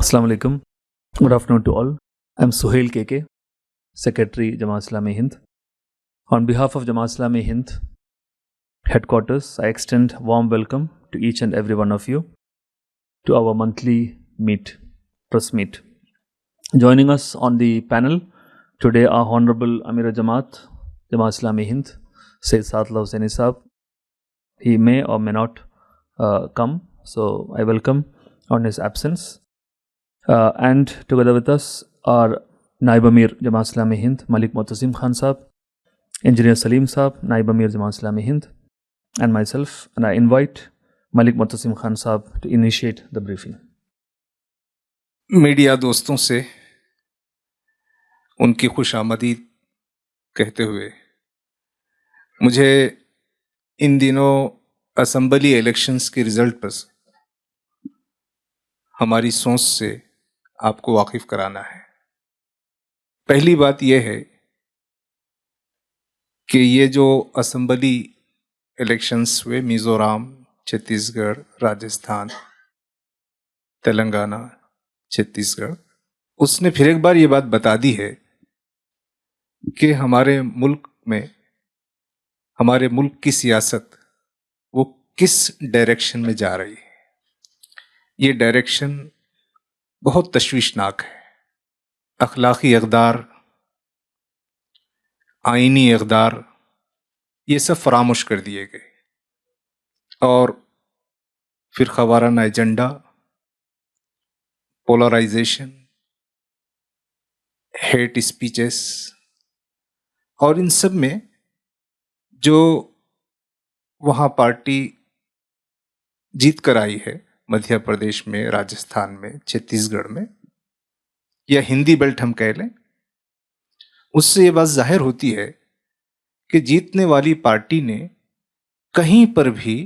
Assalamu alaikum. Good afternoon to all. I'm Suhail KK, Secretary Jamaat Islami Hind. On behalf of Jamaat Islami Hind headquarters, I extend warm welcome to each and every one of you to our monthly press meet. Joining us on the panel today are Honorable Amir Jamaat Islami Hind, Sayyid Saadullah Hussaini Saab. He may or may not come, so I welcome on his absence. And together with us are Naib Amir Jamaat Islami Hind, Malik Mu'tasim Khan Saab, Engineer Salim Saab, Naib Amir Jamaat Islami Hind, and myself, and I invite Malik Mu'tasim Khan Saab to initiate the briefing. Media दोस्तों से उनकी खुशामदीद कहते हुए मुझे इन दिनों assembly elections के result पर हमारी सोच से आपको वाकिफ कराना है। पहली बात यह है कि ये जो असेंबली इलेक्शंस हुए मिज़ोरम, छत्तीसगढ़, राजस्थान, तेलंगाना, छत्तीसगढ़, उसने फिर एक बार ये बात बता दी है कि हमारे मुल्क की सियासत वो किस डायरेक्शन में जा रही है। ये डायरेक्शन बहुत तशवीशनाक है। अखलाकी इक़दार, आइनी इक़दार, ये सब फरामोश कर दिए गए और फिर ख़वाराना एजेंडा, पोलराइजेशन, हेट स्पीचेस, और इन सब में जो वहाँ पार्टी जीत कर आई है, मध्य प्रदेश में, राजस्थान में, छत्तीसगढ़ में, या हिंदी बेल्ट हम कह लें, उससे ये बात जाहिर होती है कि जीतने वाली पार्टी ने कहीं पर भी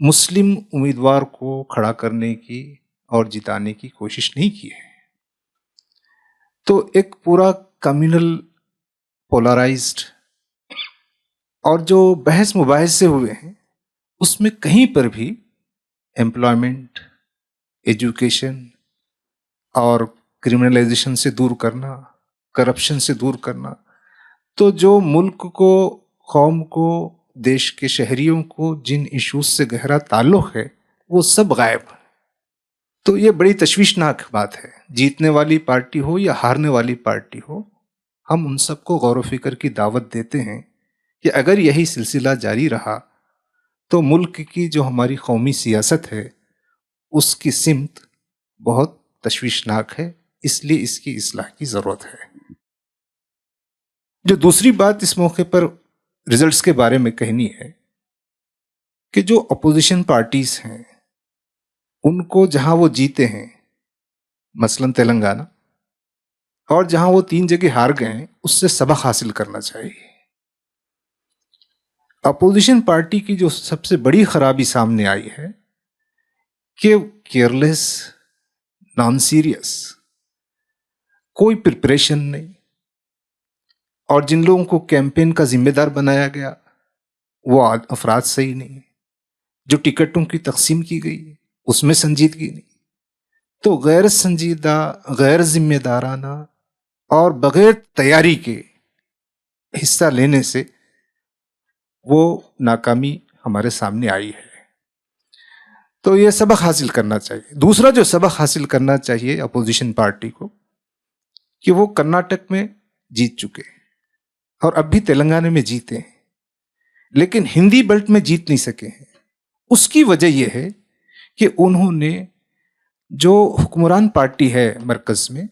मुस्लिम उम्मीदवार को खड़ा करने की और जिताने की कोशिश नहीं की है। तो एक पूरा कम्युनल पोलराइज्ड और जो बहस मुबाहिसे हुए हैं उसमें कहीं पर भी एम्प्लॉयमेंट, एजुकेशन और क्रिमिनलाइजेशन से दूर करना, करप्शन से दूर करना, तो जो मुल्क को, कौम को, देश के शहरियों को जिन इश्यूज से गहरा ताल्लुक़ है वो सब गायब। तो ये बड़ी तशवीशनाक बात है। जीतने वाली पार्टी हो या हारने वाली पार्टी हो, हम उन सबको गौर व फिक्र की दावत देते हैं कि अगर यही सिलसिला जारी रहा तो मुल्क की जो हमारी कौमी सियासत है उसकी सिमत बहुत तशवीशनाक है, इसलिए इसकी इस्लाह की ज़रूरत है। जो दूसरी बात इस मौके पर रिजल्ट्स के बारे में कहनी है कि जो अपोजिशन पार्टीज़ हैं उनको जहां वो जीते हैं, मसलन तेलंगाना, और जहां वो 3 जगह हार गए हैं, उससे सबक हासिल करना चाहिए। अपोजिशन पार्टी की जो सबसे बड़ी खराबी सामने आई है कि केयरलेस, नॉन सीरियस, कोई प्रिपरेशन नहीं, और जिन लोगों को कैंपेन का जिम्मेदार बनाया गया वो अफराद सही नहीं, जो टिकटों की तकसीम की गई उसमें संजीदगी नहीं। तो गैर संजीदा, गैर जिम्मेदाराना और बगैर तैयारी के हिस्सा लेने से वो नाकामी हमारे सामने आई है। तो ये सबक हासिल करना चाहिए। दूसरा जो सबक हासिल करना चाहिए अपोजिशन पार्टी को कि वो कर्नाटक में जीत चुके और अब भी तेलंगाना में जीते हैं, लेकिन हिंदी बेल्ट में जीत नहीं सके हैं। उसकी वजह यह है कि उन्होंने जो हुक्मरान पार्टी है मरकज में,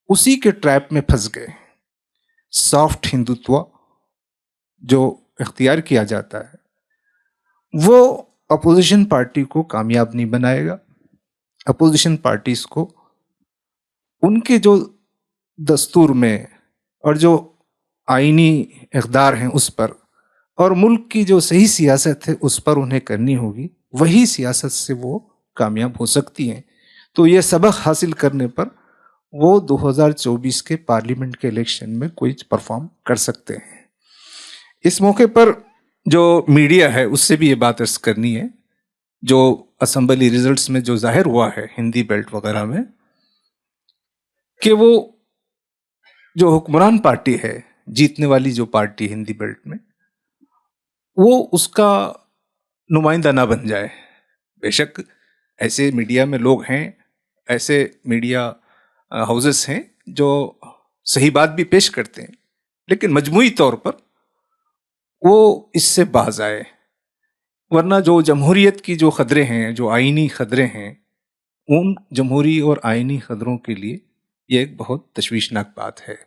उसी के ट्रैप में फंस गए। सॉफ्ट हिंदुत्व जो इख्तियार किया जाता है वो अपोजिशन पार्टी को कामयाब नहीं बनाएगा। अपोजिशन पार्टीज को उनके जो दस्तूर में और जो आईनी इक़दार हैं उस पर, और मुल्क की जो सही सियासत है उस पर उन्हें करनी होगी, वही सियासत से वो कामयाब हो सकती हैं। तो ये सबक हासिल करने पर वो 2024 के पार्लियामेंट के इलेक्शन में कोई परफॉर्म कर सकते हैं। इस मौके पर जो मीडिया है उससे भी ये बात अर्ज करनी है। जो असेंबली रिजल्ट्स में जो जाहिर हुआ है हिंदी बेल्ट वगैरह में, कि वो जो हुक्मरान पार्टी है, जीतने वाली जो पार्टी हिंदी बेल्ट में, वो उसका नुमाइंदा ना बन जाए। बेशक ऐसे मीडिया में लोग हैं, ऐसे मीडिया हाउसेस हैं जो सही बात भी पेश करते हैं, लेकिन मजमूई तौर पर वो इससे बाज आए। वरना जो जमहूरियत की जो खतरे हैं, जो आईनी खतरे हैं, उन जमहूरी और आईनी खतरों के लिए ये एक बहुत तशवीशनाक बात है।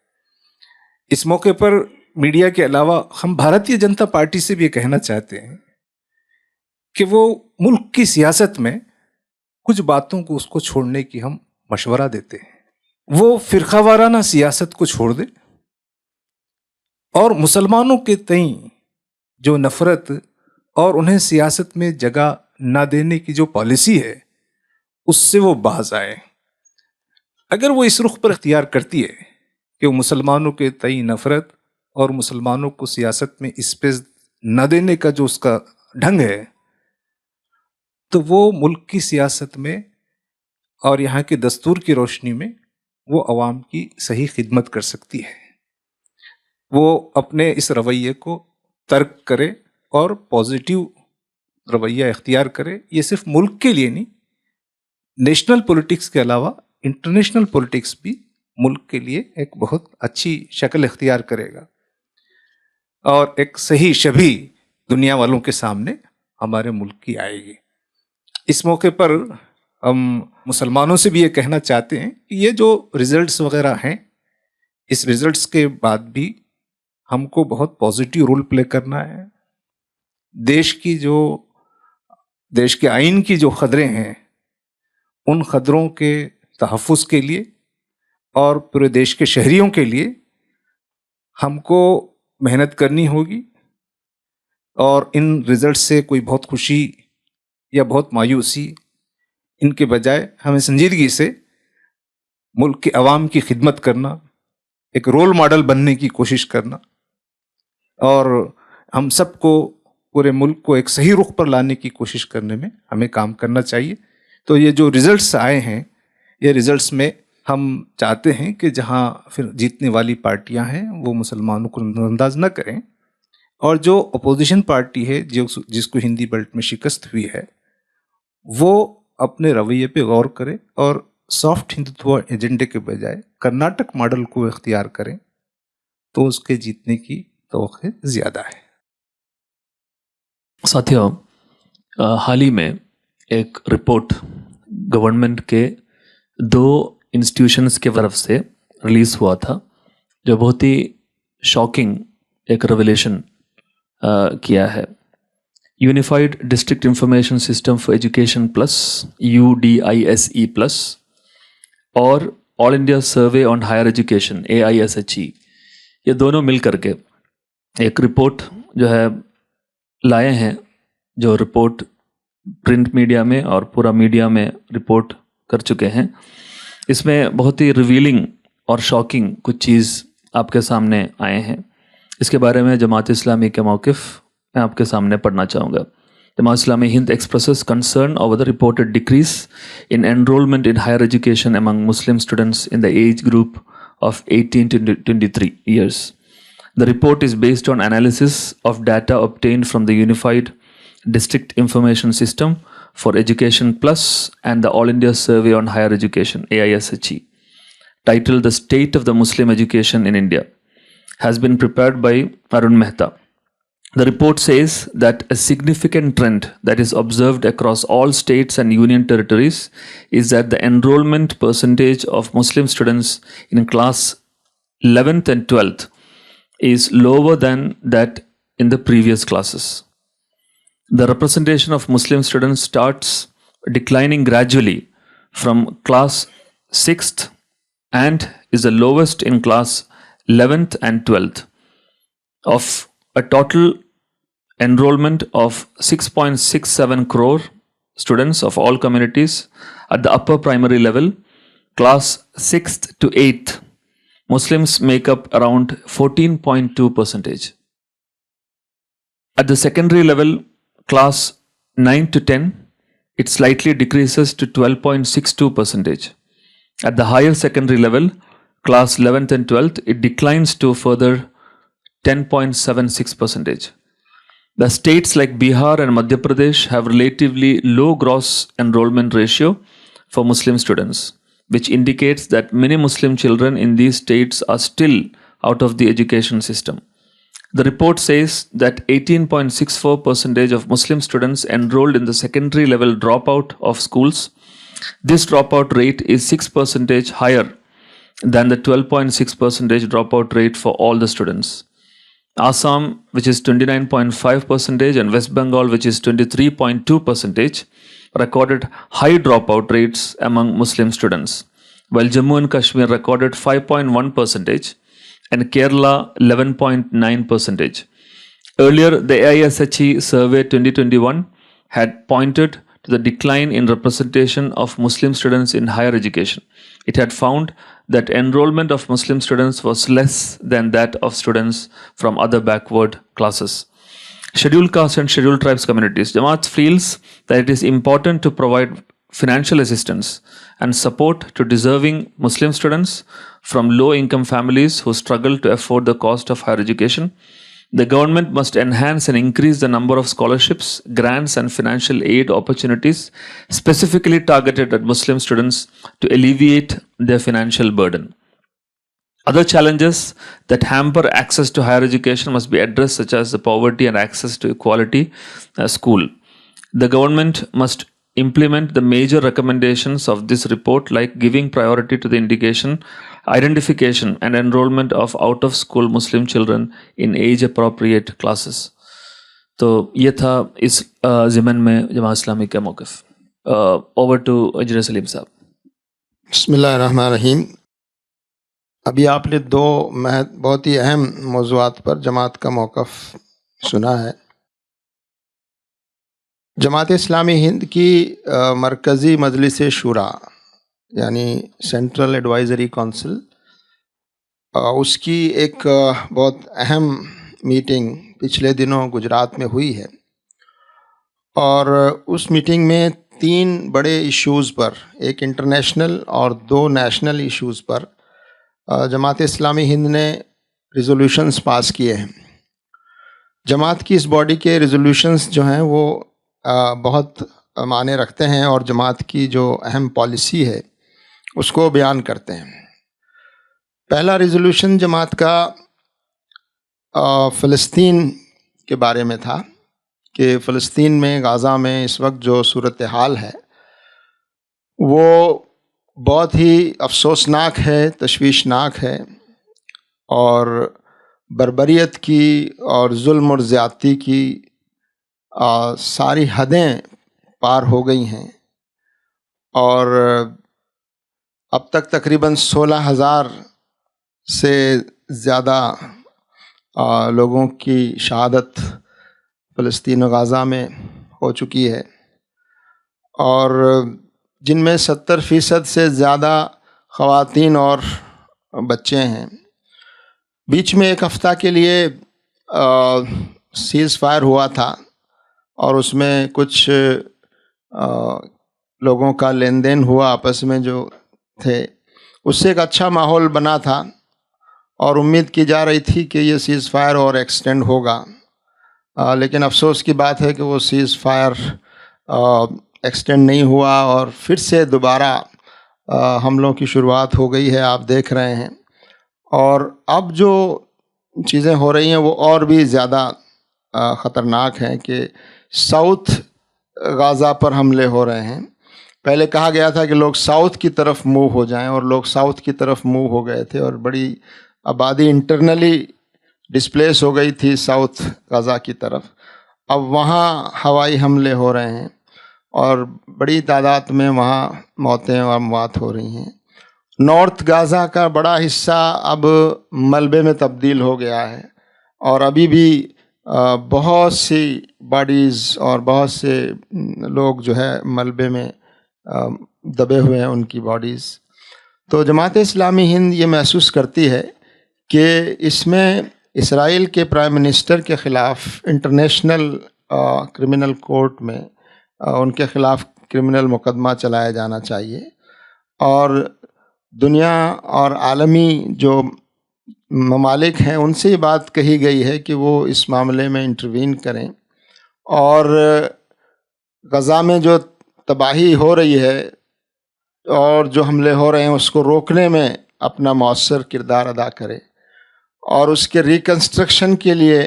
इस मौके पर मीडिया के अलावा हम भारतीय जनता पार्टी से भी ये कहना चाहते हैं कि वो मुल्क की सियासत में कुछ बातों को उसको छोड़ने की हम मशवरा देते हैं। वो फिरकावाराना सियासत को छोड़ दे और मुसलमानों के तई जो नफरत और उन्हें सियासत में जगह ना देने की जो पॉलिसी है, उससे वो बाज आए। अगर वो इस रुख पर इख्तियार करती है कि वो मुसलमानों के तई नफरत और मुसलमानों को सियासत में स्पेस न देने का जो उसका ढंग है, तो वो मुल्क की सियासत में और यहाँ के दस्तूर की रोशनी में वो अवाम की सही खिदमत कर सकती है। वो अपने इस रवैये को तर्क करे और पॉजिटिव रवैया इख्तियार करे। ये सिर्फ मुल्क के लिए नहीं, नेशनल पॉलिटिक्स के अलावा इंटरनेशनल पॉलिटिक्स भी मुल्क के लिए एक बहुत अच्छी शक्ल इख्तियार करेगा और एक सही छवि दुनिया वालों के सामने हमारे मुल्क की आएगी। इस मौके पर हम मुसलमानों से भी ये कहना चाहते हैं कि ये जो रिजल्ट्स वगैरह हैं, इस रिजल्ट्स के बाद भी हमको बहुत पॉजिटिव रोल प्ले करना है। देश के आइन की जो खतरे हैं, उन खतरों के तहफ़्फ़ुज़ के लिए और पूरे देश के शहरियों के लिए हमको मेहनत करनी होगी। और इन रिजल्ट से कोई बहुत खुशी या बहुत मायूसी, इनके बजाय हमें संजीदगी से मुल्क के अवाम की खिदमत करना, एक रोल मॉडल बनने की कोशिश करना और हम सबको, पूरे मुल्क को एक सही रुख पर लाने की कोशिश करने में हमें काम करना चाहिए। तो ये जो रिजल्ट्स आए हैं, ये रिजल्ट्स में हम चाहते हैं कि जहाँ फिर जीतने वाली पार्टियां हैं वो मुसलमानों को नज़रअंदाज न करें, और जो अपोजिशन पार्टी है जिसको हिंदी बेल्ट में शिकस्त हुई है, वो अपने रवैये पे गौर करे और सॉफ्ट हिंदुत्व एजेंडे के बजाय कर्नाटक मॉडल को इख्तियार करें, तो उसके जीतने की तवक्को ज़्यादा है। साथियों, हाल ही में एक रिपोर्ट गवर्नमेंट के 2 इंस्टीट्यूशंस के तरफ से रिलीज़ हुआ था, जो बहुत ही शॉकिंग एक रेवलेशन किया है। Unified district information system for education plus UDISE plus और all India survey on higher education AISHE, ये दोनों मिल करके एक रिपोर्ट जो है लाए हैं, जो रिपोर्ट प्रिंट मीडिया में और पूरा मीडिया में रिपोर्ट कर चुके हैं। इसमें बहुत ही रिवीलिंग और शॉकिंग कुछ चीज़ आपके सामने आए हैं। इसके बारे में जमात इस्लामी के मौक़िफ़ मैं आपके सामने पढ़ना चाहूँगा। Jamaat Islami Hind expresses concern over the reported decrease in enrollment in higher education among Muslim students in the age group of 18 to 23 years. The report is based on analysis of data obtained from the Unified District Information System for Education Plus and the All India Survey on Higher Education AISHE, titled The State of the Muslim Education in India, has been prepared by Arun Mehta. The report says that a significant trend that is observed across all states and union territories is that the enrollment percentage of Muslim students in class 11th and 12th is lower than that in the previous classes. The representation of Muslim students starts declining gradually from class 6th and is the lowest in class 11th and 12th. Of a total enrollment of 6.67 crore students of all communities at the upper primary level, class 6th to 8th, Muslims make up around 14.2%. At the secondary level, class 9 to 10, it slightly decreases to 12.62%. At the higher secondary level, class 11th and 12th, it declines to further 10.76%. The states like Bihar and Madhya Pradesh have relatively low gross enrollment ratio for Muslim students, which indicates that many Muslim children in these states are still out of the education system. The report says that 18.64% of Muslim students enrolled in the secondary level dropout of schools. This dropout rate is 6% higher than the 12.6% dropout rate for all the students. Assam, which is 29.5%, and West Bengal, which is 23.2%, recorded high dropout rates among Muslim students, while Jammu and Kashmir recorded 5.1% and Kerala 11.9%. Earlier, the AISHE survey 2021 had pointed to the decline in representation of Muslim students in higher education. It had found that enrollment of Muslim students was less than that of students from other backward classes. Scheduled caste and scheduled tribes communities. Jamaat feels that it is important to provide financial assistance and support to deserving Muslim students from low-income families who struggle to afford the cost of higher education. The government must enhance and increase the number of scholarships, grants, and financial aid opportunities specifically targeted at Muslim students to alleviate their financial burden. Other challenges that hamper access to higher education must be addressed, such as the poverty and access to quality school. The government must implement the major recommendations of this report, like giving priority to the identification and enrollment of out-of-school Muslim children in age-appropriate classes. तो ये था इस ज़िमन में जमात इस्लामी का मौक़िफ़. Over to अजर सलीम साहब. बिस्मिल्लाहिर्रहमानिर्रहीम. अभी आपने दो बहुत ही अहम मौज़ूआत पर जमात का मौक़िफ़ सुना है. जमात इस्लामी हिंद की मरकज़ी मजलिस शुरा यानी सेंट्रल एडवाइज़री काउंसिल, उसकी एक बहुत अहम मीटिंग पिछले दिनों गुजरात में हुई है. और उस मीटिंग में 3 बड़े इश्यूज़ पर, एक इंटरनेशनल और 2 नेशनल इश्यूज़ पर जमात इस्लामी हिंद ने रिज़ोल्यूशंस पास किए हैं. जमात की इस बॉडी के रिज़ोल्यूशंस जो हैं वो बहुत माने रखते हैं और जमात की जो अहम पॉलिसी है उसको बयान करते हैं. पहला रिज़ोल्यूशन जमात का फ़लस्तीन के बारे में था कि फ़लस्तीन में, गाज़ा में इस वक्त जो सूरत हाल है वो बहुत ही अफसोसनाक है, तशवीशनाक है और बर्बरियत की और जुल्म और ज़्यादती की सारी हदें पार हो गई हैं. और अब तक तकरीबन 16,000 से ज़्यादा लोगों की शहादत फ़लस्तीन और गाज़ा में हो चुकी है और जिनमें 70% से ज़्यादा ख़वातीन और बच्चे हैं. बीच में एक हफ़्ता के लिए सीज़ फायर हुआ था और उसमें कुछ लोगों का लेन देन हुआ आपस में जो थे, उससे एक अच्छा माहौल बना था और उम्मीद की जा रही थी कि ये सीज़ फायर और एक्सटेंड होगा. लेकिन अफसोस की बात है कि वो सीज़ फायर एक्सटेंड नहीं हुआ और फिर से दोबारा हमलों की शुरुआत हो गई है, आप देख रहे हैं. और अब जो चीज़ें हो रही हैं वो और भी ज़्यादा ख़तरनाक हैं कि साउथ गाज़ा पर हमले हो रहे हैं. पहले कहा गया था कि लोग साउथ की तरफ मूव हो जाएं और लोग साउथ की तरफ मूव हो गए थे और बड़ी आबादी इंटरनली डिस्प्लेस हो गई थी साउथ गाज़ा की तरफ. अब वहाँ हवाई हमले हो रहे हैं और बड़ी तादाद में वहाँ मौतें और अमवात हो रही हैं. नॉर्थ गाज़ा का बड़ा हिस्सा अब मलबे में तब्दील हो गया है और अभी भी बहुत सी बॉडीज़ और बहुत से लोग जो है मलबे में दबे हुए हैं, उनकी बॉडीज़. तो जमात इस्लामी हिंद ये महसूस करती है कि इसमें इसराइल के प्राइम मिनिस्टर के ख़िलाफ़ इंटरनेशनल क्रिमिनल कोर्ट में उनके ख़िलाफ़ क्रिमिनल मुकदमा चलाया जाना चाहिए और दुनिया और आलमी जो ममालिक हैं उनसे ये बात कही गई है कि वो इस मामले में इंटरवीन करें और गज़ा में जो तबाही हो रही है और जो हमले हो रहे हैं उसको रोकने में अपना मौसर किरदार अदा करें और उसके रिकन्स्ट्रक्शन के लिए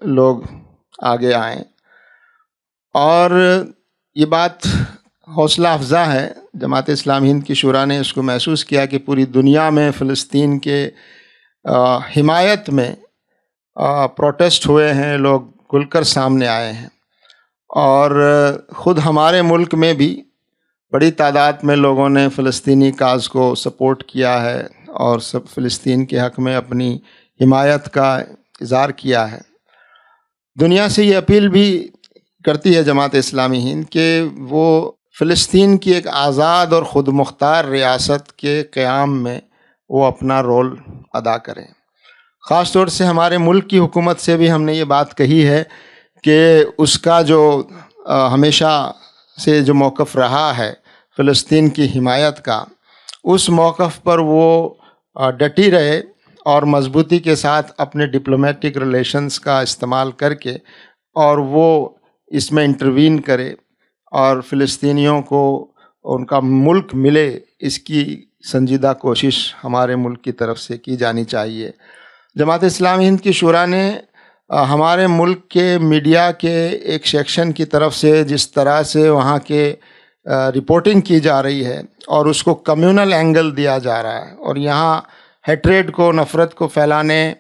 लोग आगे आएं। और ये बात हौसला अफजा है। जमात इस्लामी हिंद की शुरा ने इसको महसूस किया कि पूरी दुनिया में फ़लस्तीन के हिमायत में प्रोटेस्ट हुए हैं, लोग खुलकर सामने आए हैं और ख़ुद हमारे मुल्क में भी बड़ी तादाद में लोगों ने फ़लस्तीनी काज़ को सपोर्ट किया है और सब फ़लस्तीन के हक़ में अपनी हिमायत का इज़हार किया है। दुनिया से ये अपील भी करती है जमात इस्लामी हिंद कि वो फ़लस्तीन की एक आज़ाद और ख़ुद मुख्तार रियासत के क़याम में वो अपना रोल अदा करें। ख़ास तौर से हमारे मुल्क की हुकूमत से भी हमने ये बात कही है कि उसका जो हमेशा से जो मौक़िफ़ रहा है फ़लस्तीन की हिमायत का, उस मौक़िफ़ पर वो डटी रहे और मज़बूती के साथ अपने डिप्लोमेटिक रिलेशंस का इस्तेमाल करके और वो इसमें इंटरवीन करे और फ़लस्तीनियों को उनका मुल्क मिले, इसकी संजीदा कोशिश हमारे मुल्क की तरफ से की जानी चाहिए। जमात इस्लामी हिंद की शुरा ने हमारे मुल्क के मीडिया के एक सेक्शन की तरफ से जिस तरह से वहाँ के रिपोर्टिंग की जा रही है और उसको कम्युनल एंगल दिया जा रहा है और यहाँ हेट्रेड को, नफ़रत को फैलाने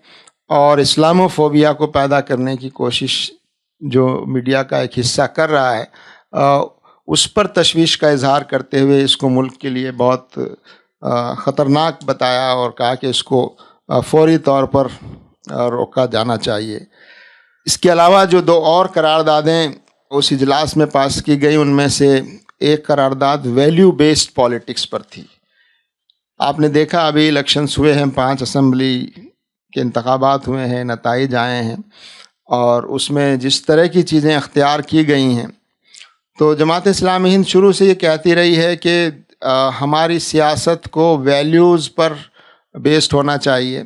और इस्लामोफोबिया को पैदा करने की कोशिश जो मीडिया का एक हिस्सा कर रहा है, उस पर तशवीश का इजहार करते हुए इसको मुल्क के लिए बहुत ख़तरनाक बताया और कहा कि इसको फ़ौरी तौर पर रोका जाना चाहिए। इसके अलावा जो दो और करारदादें उस इजलास में पास की गई, उनमें से एक करारदाद वैल्यू बेस्ड पॉलिटिक्स पर थी। आपने देखा अभी इलेक्शंस हुए हैं, 5 असम्बली के इंतखाबात हुए हैं, नताइज आए हैं और उसमें जिस तरह की चीज़ें अख्तियार की गई हैं, तो जमात इस्लामी हिंद शुरू से ये कहती रही है कि हमारी सियासत को वैल्यूज़ पर बेस्ड होना चाहिए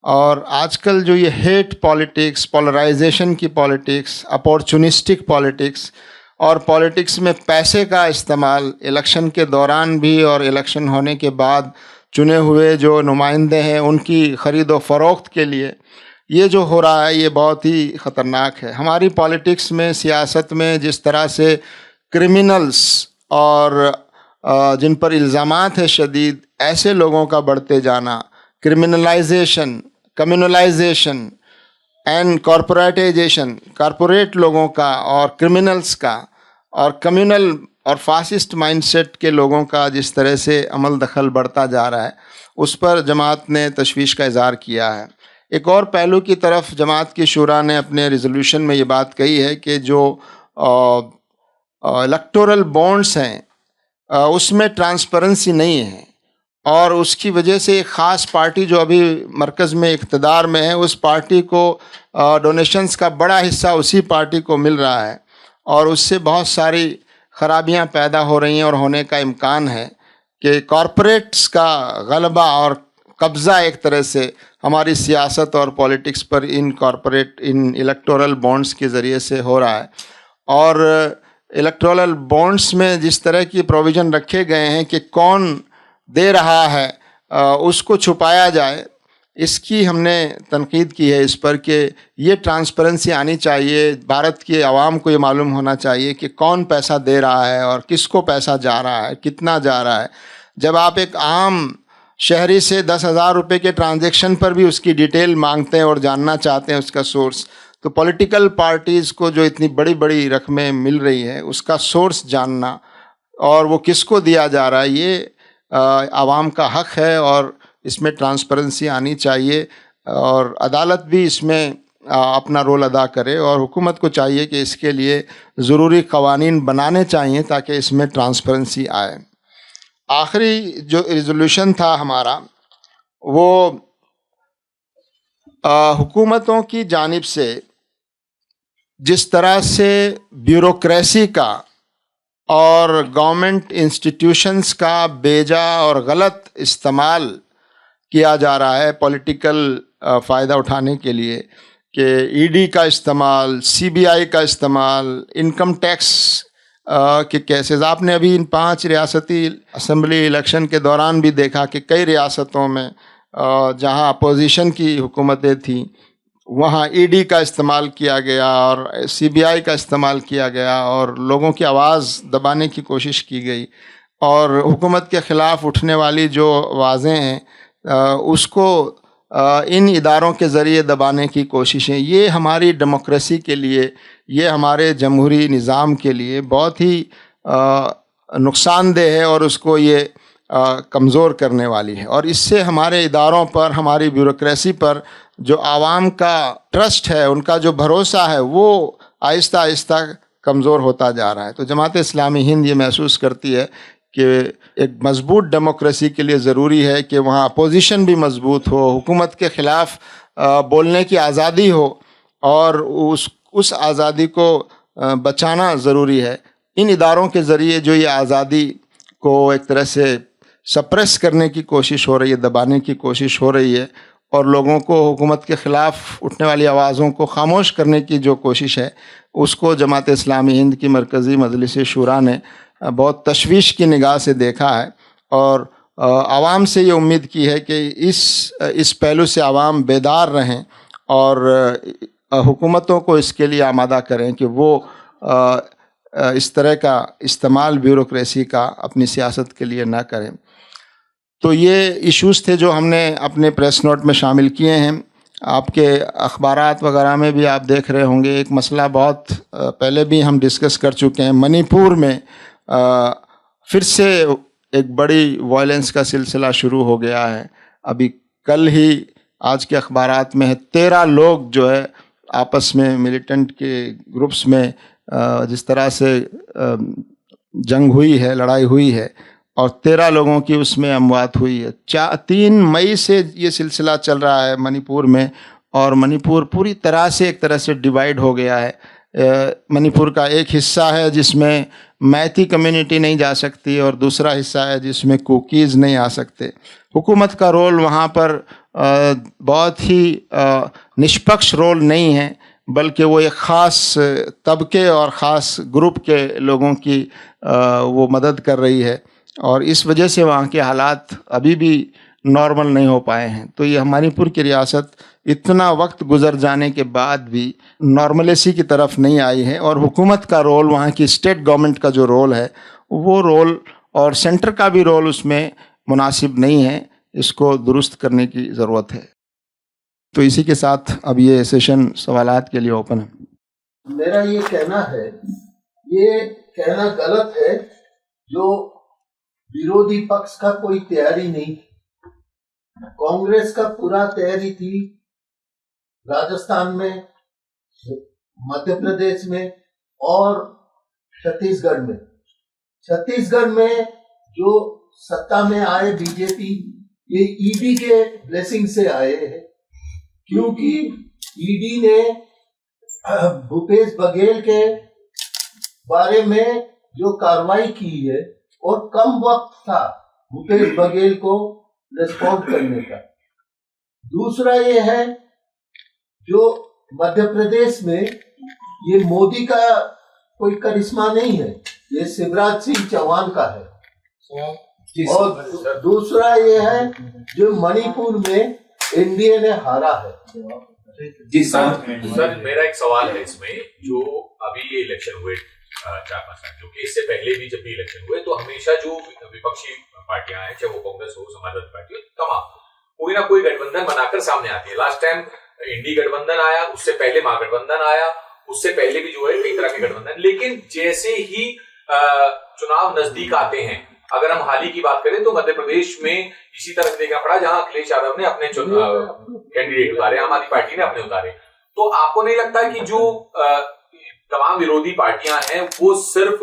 और आजकल जो ये हेट पॉलिटिक्स, पोलराइजेशन की पॉलिटिक्स, अपॉर्चुनिस्टिक पॉलिटिक्स और पॉलिटिक्स में पैसे का इस्तेमाल इलेक्शन के दौरान भी और इलेक्शन होने के बाद चुने हुए जो नुमाइंदे हैं उनकी ख़रीद व फ़रोख्त के लिए ये जो हो रहा है, ये बहुत ही ख़तरनाक है। हमारी पॉलिटिक्स में, सियासत में जिस तरह से क्रिमिनल्स और जिन पर इल्ज़ामात है शदीद, ऐसे लोगों का बढ़ते जाना, criminalisation, communalisation and corporatisation, corporate लोगों का और क्रिमिनल्स का और कम्युनल और फासिस्ट माइंडसेट के लोगों का जिस तरह से अमल दखल बढ़ता जा रहा है, उस पर जमात ने तशवीश का इज़हार किया है। एक और पहलू की तरफ जमात की शुरा ने अपने रिजोल्यूशन में ये बात कही है कि जो इलेक्टोरल बॉन्ड्स हैं उसमें ट्रांसपेरेंसी नहीं है और उसकी वजह से एक ख़ास पार्टी जो अभी मरकज़ में इक़्तिदार में है, उस पार्टी को डोनेशंस का बड़ा हिस्सा उसी पार्टी को मिल रहा है और उससे बहुत सारी ख़राबियाँ पैदा हो रही हैं और होने का इम्कान है कि कॉरपोरेट्स का गलबा और कब्ज़ा एक तरह से हमारी सियासत और पॉलिटिक्स पर इन इलेक्टोरल बॉन्ड्स के ज़रिए से हो रहा है। और इलेक्टोरल बॉन्ड्स में जिस तरह की प्रोविज़न रखे गए हैं कि कौन दे रहा है उसको छुपाया जाए, इसकी हमने तनकीद की है इस पर कि ये ट्रांसपेरेंसी आनी चाहिए। भारत के आवाम को ये मालूम होना चाहिए कि कौन पैसा दे रहा है और किसको पैसा जा रहा है, कितना जा रहा है। जब आप एक आम शहरी से 10,000 रुपये के ट्रांजैक्शन पर भी उसकी डिटेल मांगते हैं और जानना चाहते हैं उसका सोर्स, तो पॉलिटिकल पार्टीज़ को जो इतनी बड़ी बड़ी रकमें मिल रही है उसका सोर्स जानना और वो किसको दिया जा रहा है, ये आवाम का हक़ है और इसमें ट्रांसपेरेंसी आनी चाहिए और अदालत भी इसमें अपना रोल अदा करे और हुकूमत को चाहिए कि इसके लिए ज़रूरी क़वानीन बनाने चाहिए ताकि इसमें ट्रांसपेरेंसी आए। आखिरी जो रिज़ोल्यूशन था हमारा, वो हुकूमतों की जानिब से जिस तरह से ब्यूरोक्रेसी का और गवर्नमेंट इंस्टीट्यूशंस का बेजा और गलत इस्तेमाल किया जा रहा है पॉलिटिकल फ़ायदा उठाने के लिए, कि ईडी का इस्तेमाल, सीबीआई का इस्तेमाल, इनकम टैक्स के केसेस। आपने अभी इन 5 रियासती असेंबली इलेक्शन के दौरान भी देखा कि कई रियासतों में जहां अपोजिशन की हुकूमतें थीं वहाँ ईडी का इस्तेमाल किया गया और सीबीआई का इस्तेमाल किया गया और लोगों की आवाज़ दबाने की कोशिश की गई, और हुकूमत के ख़िलाफ़ उठने वाली जो आवाज़ें हैं उसको इन इदारों के ज़रिए दबाने की कोशिशें, ये हमारी डेमोक्रेसी के लिए, ये हमारे जमहूरी निज़ाम के लिए बहुत ही नुकसानदेह है और उसको ये कमज़ोर करने वाली है। और इससे हमारे इदारों पर, हमारी ब्यूरोक्रेसी पर जो आवाम का ट्रस्ट है, उनका जो भरोसा है, वो आहिस्ता आहिस्ता कमज़ोर होता जा रहा है। तो जमात इस्लामी हिंद ये महसूस करती है कि एक मज़बूत डेमोक्रेसी के लिए ज़रूरी है कि वहाँ अपोजिशन भी मज़बूत हो, हुकूमत के ख़िलाफ़ बोलने की आज़ादी हो और उस आज़ादी को बचाना ज़रूरी है। इन इदारों के ज़रिए जो ये आज़ादी को एक तरह से सप्रेस करने की कोशिश हो रही है, दबाने की कोशिश हो रही है, और लोगों को हुकूमत के ख़िलाफ़ उठने वाली आवाज़ों को ख़ामोश करने की जो कोशिश है, उसको जमात इस्लामी हिंद की मरकज़ी मजलिस शूरा ने बहुत तशवीश की निगाह से देखा है और आवाम से ये उम्मीद की है कि इस पहलू से आवाम बेदार रहें और हुकूमतों को इसके लिए आमादा करें कि वो इस तरह का इस्तेमाल ब्यूरोक्रेसी का अपनी सियासत के लिए ना करें। तो ये इश्यूज़ थे जो हमने अपने प्रेस नोट में शामिल किए हैं। आपके अखबारात वगैरह में भी आप देख रहे होंगे, एक मसला बहुत पहले भी हम डिस्कस कर चुके हैं। मणिपुर में फिर से एक बड़ी वायलेंस का सिलसिला शुरू हो गया है। अभी कल ही आज के अखबारात में है 13 लोग जो है आपस में मिलिटेंट के ग्रुप्स में जिस तरह से जंग हुई है, लड़ाई हुई है और 13 लोगों की उसमें अमवात हुई है। 3 मई से ये सिलसिला चल रहा है मणिपुर में, और मणिपुर पूरी तरह से एक तरह से डिवाइड हो गया है। मणिपुर का एक हिस्सा है जिसमें मैती कम्युनिटी नहीं जा सकती और दूसरा हिस्सा है जिसमें कुकीज़ नहीं आ सकते। हुकूमत का रोल वहाँ पर बहुत ही निष्पक्ष रोल नहीं है, बल्कि वो एक ख़ास तबके और ख़ास ग्रुप के लोगों की वो मदद कर रही है, और इस वजह से वहाँ के हालात अभी भी नॉर्मल नहीं हो पाए हैं। तो ये मणिपुर की रियासत इतना वक्त गुजर जाने के बाद भी नॉर्मलेसी की तरफ नहीं आई है, और हुकूमत का रोल, वहाँ की स्टेट गवर्नमेंट का जो रोल है, वो रोल और सेंटर का भी रोल उसमें मुनासिब नहीं है। इसको दुरुस्त करने की ज़रूरत है। तो इसी के साथ अब ये सेशन सवालात के लिए ओपन है। मेरा ये कहना है, ये कहना गलत है जो विरोधी पक्ष का कोई तैयारी नहीं थी। कांग्रेस का पूरा तैयारी थी राजस्थान में, मध्य प्रदेश में और छत्तीसगढ़ में। छत्तीसगढ़ में जो सत्ता में आए बीजेपी, ये ईडी के ब्लेसिंग से आए हैं, क्योंकि ईडी ने भूपेश बघेल के बारे में जो कार्रवाई की है, और कम वक्त था भूपेश बघेल को रिस्पॉन्ड करने का। दूसरा ये है, जो मध्य प्रदेश में ये मोदी का कोई करिश्मा नहीं है, ये शिवराज सिंह चौहान का है। और दूसरा ये है, जो मणिपुर में एनडीए ने हारा है। जी सर, मेरा एक सवाल है इसमें, जो अभी ये इलेक्शन हुए 4-5 साल, जो कि इससे पहले भी जब भी इलेक्शन हुए तो हमेशा जो विपक्षी पार्टियां हैं, चाहे वो कांग्रेस हो, समाजवादी पार्टी हो, तमाम कोई ना कोई गठबंधन बनाकर सामने आती है। लास्ट टाइम इंडी गठबंधन आया, उससे पहले महागठबंधन आया, उससे पहले भी जो है कई तरह के गठबंधन। लेकिन जैसे ही चुनाव नजदीक आते हैं, अगर हम हाल ही की बात करें तो मध्य प्रदेश में इसी तरह देखना पड़ा, जहां अखिलेश यादव ने अपने कैंडिडेट उतारे, आम आदमी पार्टी ने अपने उतारे। तो आपको नहीं लगता कि जो तमाम विरोधी पार्टियां हैं वो सिर्फ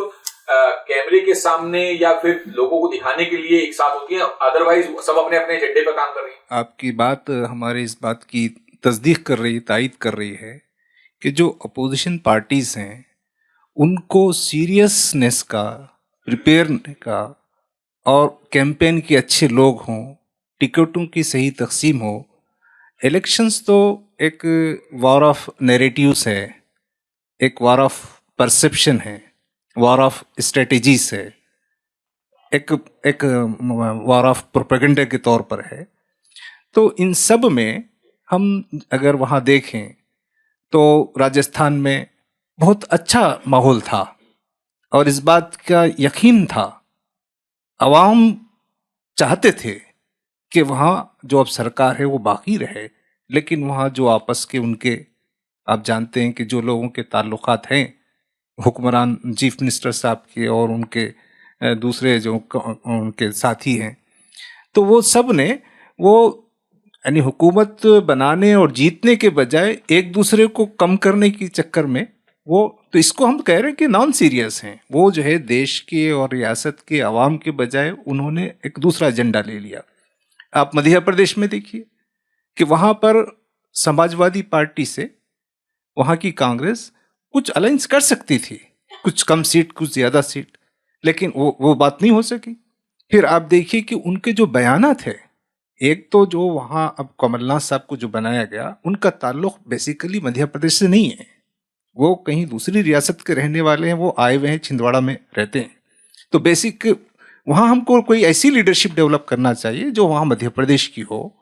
कैमरे के सामने या फिर लोगों को दिखाने के लिए एक साथ होती हैं, अदरवाइज सब अपने अपने एजेंडे पर काम कर रही हैं? आपकी बात हमारे इस बात की तस्दीक कर रही, तायीद कर रही है कि जो अपोजिशन पार्टीज़ हैं उनको सीरियसनेस का प्रिपेयर का और कैंपेन के अच्छे लोग हों, टिकटों की सही तकसीम हो। इलेक्शंस तो एक वॉर ऑफ नैरेटिव्स है, एक वॉर ऑफ परसेप्शन है, वॉर ऑफ स्ट्रेटजीज है, एक वॉर ऑफ प्रोपेगेंडा के तौर पर है। तो इन सब में हम अगर वहाँ देखें तो राजस्थान में बहुत अच्छा माहौल था और इस बात का यकीन था, अवाम चाहते थे कि वहाँ जो अब सरकार है वो बाकी रहे, लेकिन वहाँ जो आपस के उनके, आप जानते हैं कि जो लोगों के ताल्लुकात हैं हुक्मरान चीफ मिनिस्टर साहब के और उनके दूसरे जो उनके साथी हैं, तो वो सब ने वो यानी हुकूमत बनाने और जीतने के बजाय एक दूसरे को कम करने के चक्कर में वो, तो इसको हम कह रहे हैं कि नॉन सीरियस हैं वो, जो है देश के और रियासत के अवाम के बजाय उन्होंने एक दूसरा एजेंडा ले लिया। आप मध्य प्रदेश में देखिए कि वहाँ पर समाजवादी पार्टी से वहाँ की कांग्रेस कुछ अलायंस कर सकती थी, कुछ कम सीट कुछ ज़्यादा सीट, लेकिन वो बात नहीं हो सकी। फिर आप देखिए कि उनके जो बयानात है, एक तो जो वहाँ अब कमलनाथ साहब को जो बनाया गया, उनका ताल्लुक बेसिकली मध्य प्रदेश से नहीं है, वो कहीं दूसरी रियासत के रहने वाले हैं, वो आए हुए हैं, छिंदवाड़ा में रहते हैं। तो बेसिक वहाँ हमको कोई ऐसी लीडरशिप डेवलप करना चाहिए जो वहाँ मध्य प्रदेश की हो,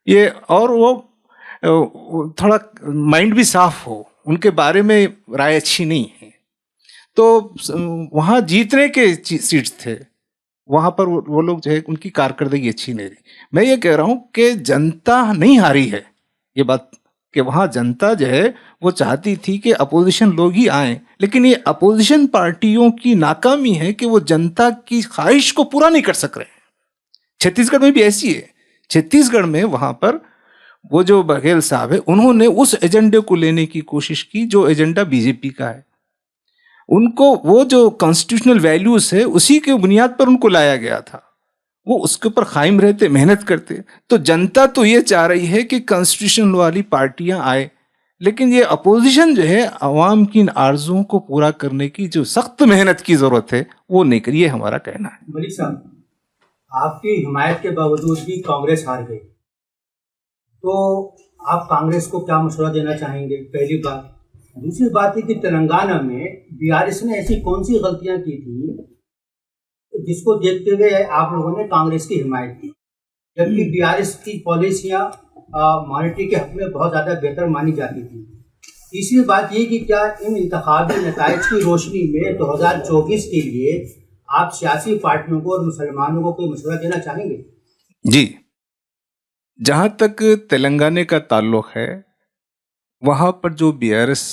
ये, और वो थोड़ा माइंड भी साफ हो, उनके बारे में राय अच्छी नहीं है। तो वहाँ जीतने के सीट्स थे, वहाँ पर वो लोग जो है उनकी कारकर्दगी अच्छी नहीं रही। मैं ये कह रहा हूँ कि जनता नहीं हारी है, ये बात कि वहाँ जनता जो है वो चाहती थी कि अपोजिशन लोग ही आएँ, लेकिन ये अपोजिशन पार्टियों की नाकामी है कि वो जनता की ख्वाहिश को पूरा नहीं कर सक रहे हैं। छत्तीसगढ़ में भी ऐसी है। छत्तीसगढ़ में वहाँ पर वो जो बघेल साहब है, उन्होंने उस एजेंडे को लेने की कोशिश की जो एजेंडा बीजेपी का है। उनको वो जो कॉन्स्टिट्यूशनल वैल्यूज है उसी के बुनियाद पर उनको लाया गया था, वो उसके ऊपर कायम रहते, मेहनत करते। तो जनता तो ये चाह रही है कि कॉन्स्टिट्यूशन वाली पार्टियां आए, लेकिन ये अपोजिशन जो है अवाम की इन आरजुओं को पूरा करने की जो सख्त मेहनत की जरूरत है वो नहीं करिए, हमारा कहना है। मलिक साहब, आपकी हिमायत के बावजूद भी कांग्रेस हार गई, तो आप कांग्रेस को क्या मशवरा देना चाहेंगे? पहली बात। दूसरी बात है कि तेलंगाना में बीआरएस ने ऐसी कौन सी गलतियां की थी जिसको देखते हुए आप लोगों ने कांग्रेस की हिमायत की, जबकि बीआरएस की पॉलिसियां मॉनेटरी के हक में बहुत ज़्यादा बेहतर मानी जाती थी। तीसरी बात ये कि क्या इन इंतखाबी नताइज की रोशनी में 2024 के लिए आप सियासी पार्टियों को और मुसलमानों को कोई मशवरा देना चाहेंगे? जी, जहाँ तक तेलंगाना का ताल्लुक है, वहाँ पर जो बीआरएस